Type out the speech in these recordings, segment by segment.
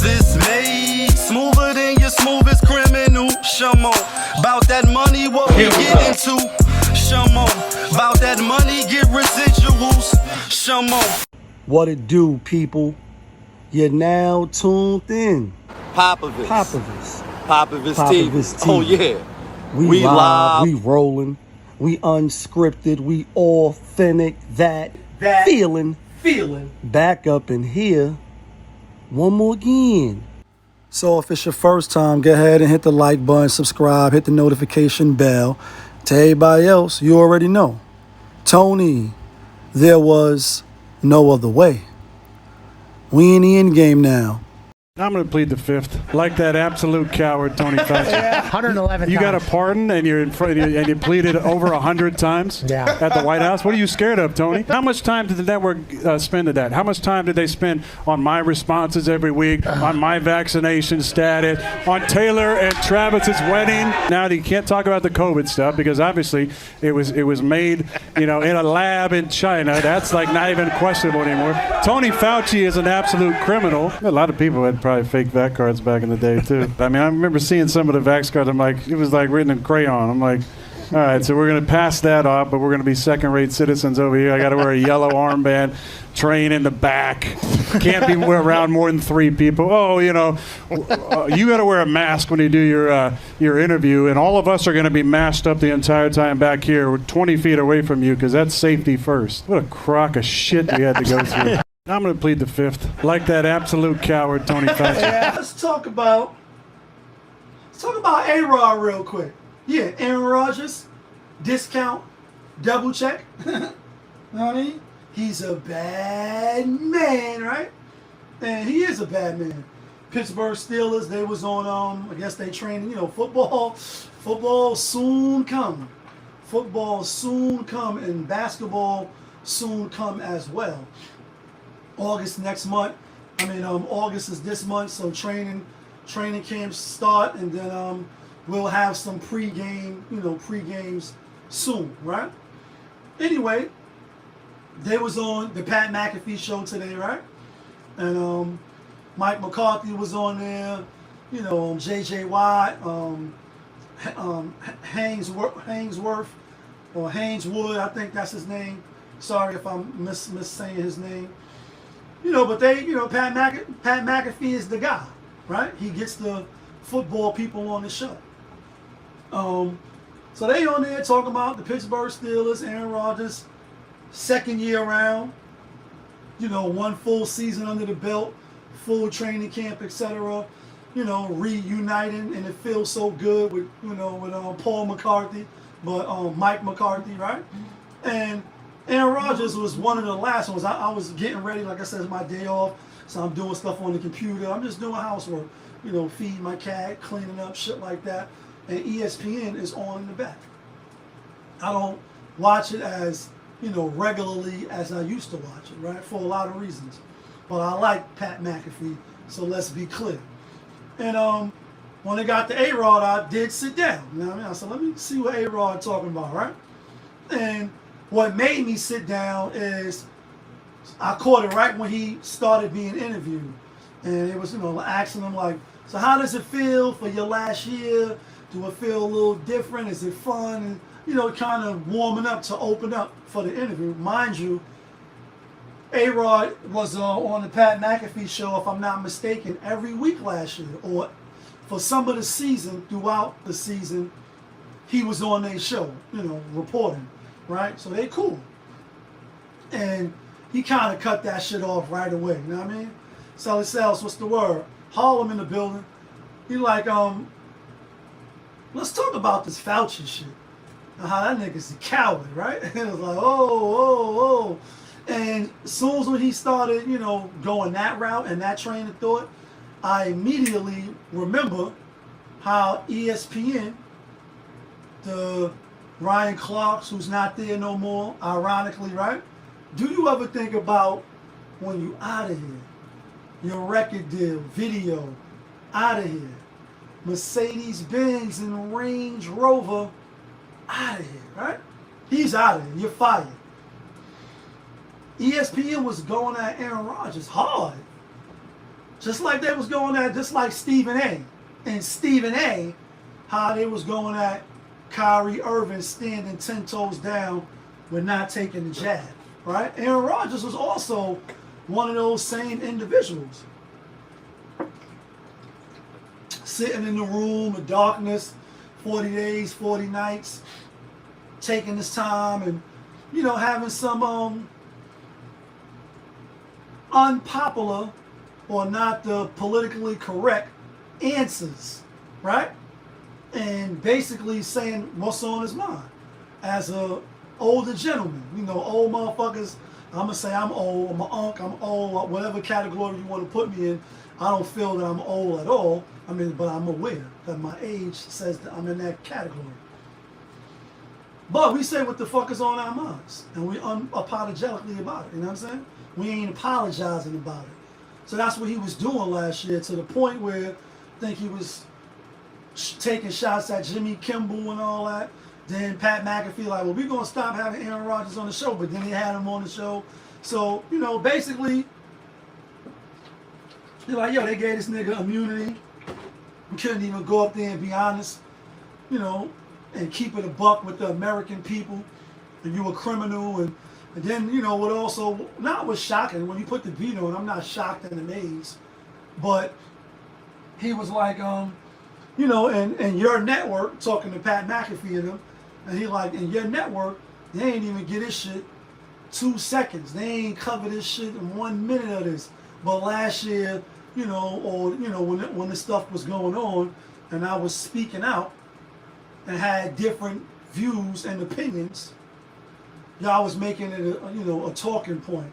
this made smoother than your smoothest criminal. Shamo, about that money, what we get into. Shamo, about that money, get residuals. Shamo. What it do, people? You're now tuned in. PopaVisT. PopaVisT TV. Oh yeah. We live, we rolling, we unscripted, we authentic, that feeling back up in here one more again. So if it's your first time, go ahead and hit the like button, subscribe, hit the notification bell. To everybody else, you already know. Tony, there was no other way. We in the end game now. I'm going to plead the fifth, like that absolute coward, Tony Fauci. 111 You got a times. pardon, and you're in front, and you pleaded over 100 times at the White House. What are you scared of, Tony? How much time did the network spend at that? How much time did they spend on my responses every week, on my vaccination status, on Taylor and Travis's wedding? Now you can't talk about the COVID stuff because obviously it was made, in a lab in China. That's like not even questionable anymore. Tony Fauci is an absolute criminal. A lot of people had probably fake vax cards back in the day too. I mean, I remember seeing some of the vax cards. I'm like, it was like written in crayon. I'm like, all right, so we're going to pass that off, but we're going to be second-rate citizens over here. I got to wear a yellow armband, train in the back. Can't be around more than 3 people. Oh, you got to wear a mask when you do your interview, and all of us are going to be masked up the entire time back here. We're 20 feet away from you because that's safety first. What a crock of shit we had to go through. I'm going to plead the fifth, like that absolute coward, Tony Fauci. Let's talk about A-Rod real quick. Yeah, Aaron Rodgers, discount, double check. You know what I mean? He's a bad man, right? And he is a bad man. Pittsburgh Steelers, they was on, I guess they trained, football. Football soon come. Football soon come, and basketball soon come as well. August next month. August is this month, so training camps start, and then we'll have some pre-games soon, right? Anyway, they was on the Pat McAfee show today, right? And Mike McCarthy was on there, J.J. Watt, Hainsworth, or Hainswood, I think that's his name. Sorry if I'm missaying his name. But Pat McAfee is the guy, right? He gets the football people on the show. So they on there talking about the Pittsburgh Steelers, Aaron Rodgers, second year around, 1 full season under the belt, full training camp, etc. Reuniting, and it feels so good with Paul McCarthy, but Mike McCarthy, right? And Aaron Rodgers was one of the last ones. I was getting ready, like I said, it's my day off, so I'm doing stuff on the computer. I'm just doing housework, feeding my cat, cleaning up, shit like that. And ESPN is on in the back. I don't watch it as, regularly as I used to watch it, right? For a lot of reasons. But I like Pat McAfee, so let's be clear. And when they got the A-Rod, I did sit down. You know what I mean? I said, let me see what A-Rod talking about, right? And what made me sit down is I caught it right when he started being interviewed. And it was, asking him like, so how does it feel for your last year? Do it feel a little different? Is it fun? And, kind of warming up to open up for the interview. Mind you, A-Rod was on the Pat McAfee show, if I'm not mistaken, every week last year. Or for some of the season, throughout the season, he was on their show, reporting. Right? So they cool. And he kind of cut that shit off right away. You know what I mean? Sally Sales, what's the word? Harlem in the building. He like, let's talk about this Fauci shit. And how that nigga's a coward, right? And it was like, oh. And as soon as when he started, going that route and that train of thought, I immediately remember how ESPN, the Ryan Clark's, who's not there no more, ironically, right? Do you ever think about when you out of here, your record deal, video, out of here, Mercedes-Benz and Range Rover, out of here, right? He's out of here. You're fired. ESPN was going at Aaron Rodgers hard. Just like they was going at, just like Stephen A. And Stephen A., how they was going at Kyrie Irving standing 10 toes down with not taking the jab, right? Aaron Rodgers was also one of those same individuals. Sitting in the room of darkness, 40 days, 40 nights, taking his time and, you know, having some unpopular or not the politically correct answers, right? And basically saying what's on his mind. As a older gentleman, you know, old motherfuckers, I'm gonna say I'm old, I'm an unk, I'm old, whatever category you want to put me in. I don't feel that I'm old at all. I mean, but I'm aware that my age says that I'm in that category. But we say what the fuck is on our minds, and we unapologetically about it. You know what I'm saying? We ain't apologizing about it. So that's what he was doing last year, to the point where I think he was taking shots at Jimmy Kimmel and all that. Then Pat McAfee like, well, we're going to stop having Aaron Rodgers on the show. But then he had him on the show. So, you know, basically, they're like, yo, they gave this nigga immunity. He couldn't even go up there and be honest, you know, and keep it a buck with the American people. And you a criminal. And then, you know, what also, not was shocking, when you put the beat on, I'm not shocked and amazed. But he was like, you know, and your network, talking to Pat McAfee and them, and he like, in your network, they ain't even get this shit 2 seconds. They ain't cover this shit in 1 minute of this. But last year, you know, or, you know, when this stuff was going on, and I was speaking out and had different views and opinions, y'all was making it a, you know, a talking point.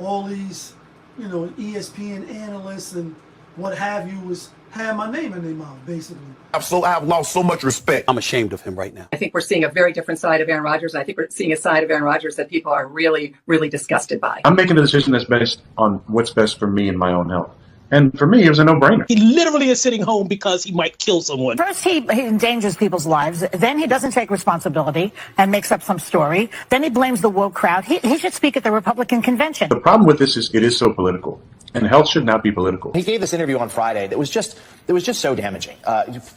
All these, you know, ESPN analysts and what have you had my name in their mouth, basically. I've lost so much respect. I'm ashamed of him right now. I think we're seeing a very different side of Aaron Rodgers. I think we're seeing a side of Aaron Rodgers that people are really, really disgusted by. I'm making a decision that's based on what's best for me and my own health. And for me, it was a no-brainer. He literally is sitting home because he might kill someone. First, he endangers people's lives. Then he doesn't take responsibility and makes up some story. Then he blames the woke crowd. He should speak at the Republican convention. The problem with this is it is so political. And health should not be political. He gave this interview on Friday that was just so damaging,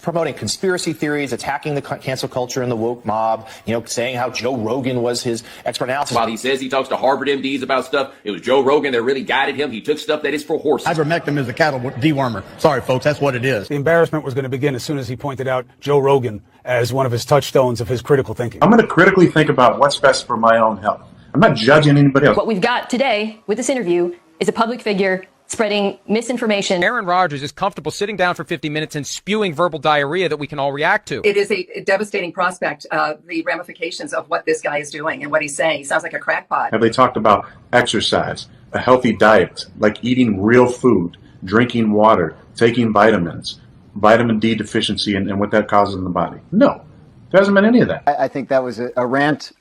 promoting conspiracy theories, attacking the cancel culture and the woke mob, you know, saying how Joe Rogan was his expert analysis. While he says he talks to Harvard MDs about stuff, it was Joe Rogan that really guided him. He took stuff that is for horses. Ivermectin is a cattle dewormer. Sorry, folks, that's what it is. The embarrassment was going to begin as soon as he pointed out Joe Rogan as one of his touchstones of his critical thinking. I'm going to critically think about what's best for my own health. I'm not judging anybody else. What we've got today with this interview is a public figure spreading misinformation. Aaron Rodgers is comfortable sitting down for 50 minutes and spewing verbal diarrhea that we can all react to. It is a devastating prospect, the ramifications of what this guy is doing and what he's saying. He sounds like a crackpot. Have they talked about exercise, a healthy diet, like eating real food, drinking water, taking vitamins, vitamin D deficiency, and what that causes in the body? No, there hasn't been any of that. I think that was a rant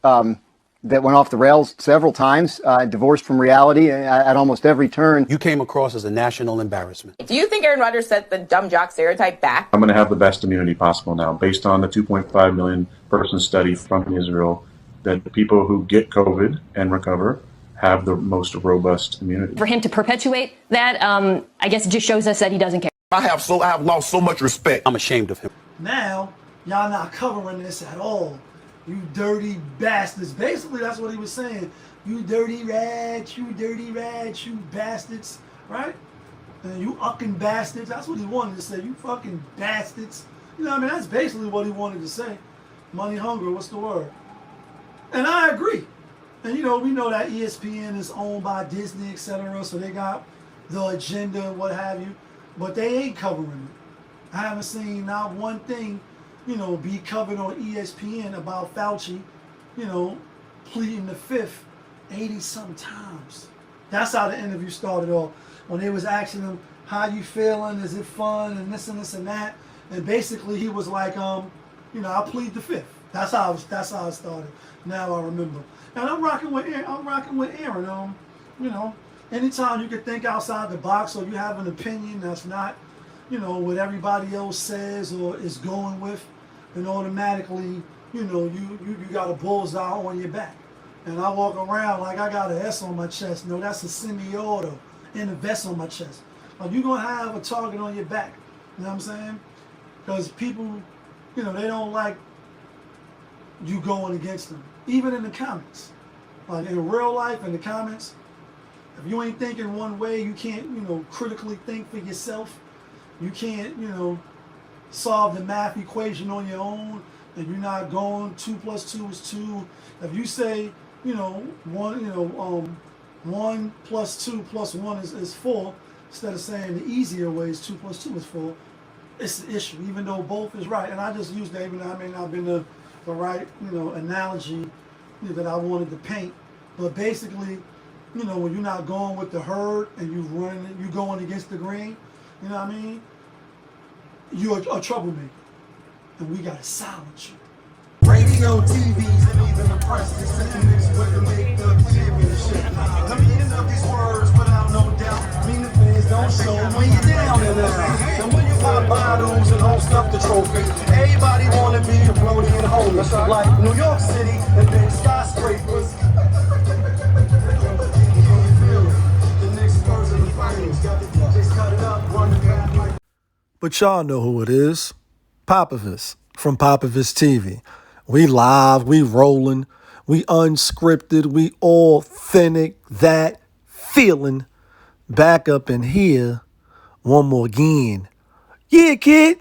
that went off the rails several times, divorced from reality at almost every turn. You came across as a national embarrassment. Do you think Aaron Rodgers set the dumb jock stereotype back? I'm going to have the best immunity possible now, based on the 2.5 million person study from Israel, that the people who get COVID and recover have the most robust immunity. For him to perpetuate that, I guess it just shows us that he doesn't care. I have lost so much respect. I'm ashamed of him. Now, y'all not covering this at all. You dirty bastards. Basically, that's what he was saying. You dirty rats, you bastards, right? And you ucking bastards. That's what he wanted to say. You fucking bastards. You know what I mean? That's basically what he wanted to say. Money hungry, what's the word? And I agree. And you know, we know that ESPN is owned by Disney, etc. So they got the agenda and what have you. But they ain't covering it. I haven't seen not one thing, you know, be covered on ESPN about Fauci, you know, pleading the fifth 80-some times. That's how the interview started off. When they was asking him, how you feeling? Is it fun? And this and that. And basically he was like, you know, I plead the fifth. That's how it started. Now I remember. And I'm rocking with Aaron. You know, anytime you can think outside the box or you have an opinion that's not, you know, what everybody else says or is going with, and automatically, you know, you got a bullseye on your back. And I walk around like I got an S on my chest. No, that's a semi-auto and a vest on my chest. Like, you're going to have a target on your back. You know what I'm saying? Because people, they don't like you going against them. Even in the comments. Like, in real life, in the comments, if you ain't thinking one way, you can't, critically think for yourself. You can't, solve the math equation on your own, and you're not going 2 + 2 is 2. If you say, 1 + 2 + 1 is 4, instead of saying the easier way is 2 + 2 is 4, it's an issue, even though both is right. And I just used that, even though I may not have been the right, analogy that I wanted to paint. But basically, when you're not going with the herd and you going against the grain, you know what I mean? You're a troublemaker. And we gotta silence you. Radio, TVs, and even the press is sitting next with the make the championship. The meaning of these words, without no doubt, mean the fans don't show when you're down and out. And when you pop bottles and host up the trophy, everybody wanna be a Brody and homeless, like New York City and big skyscrapers. The next Spurs in the finals, got the DJs cut it up, run the back like. But y'all know who it is. PopaVisT from PopaVisT TV. We live, we rolling, we unscripted, we authentic, that feeling. Back up in here one more again. Yeah, kid.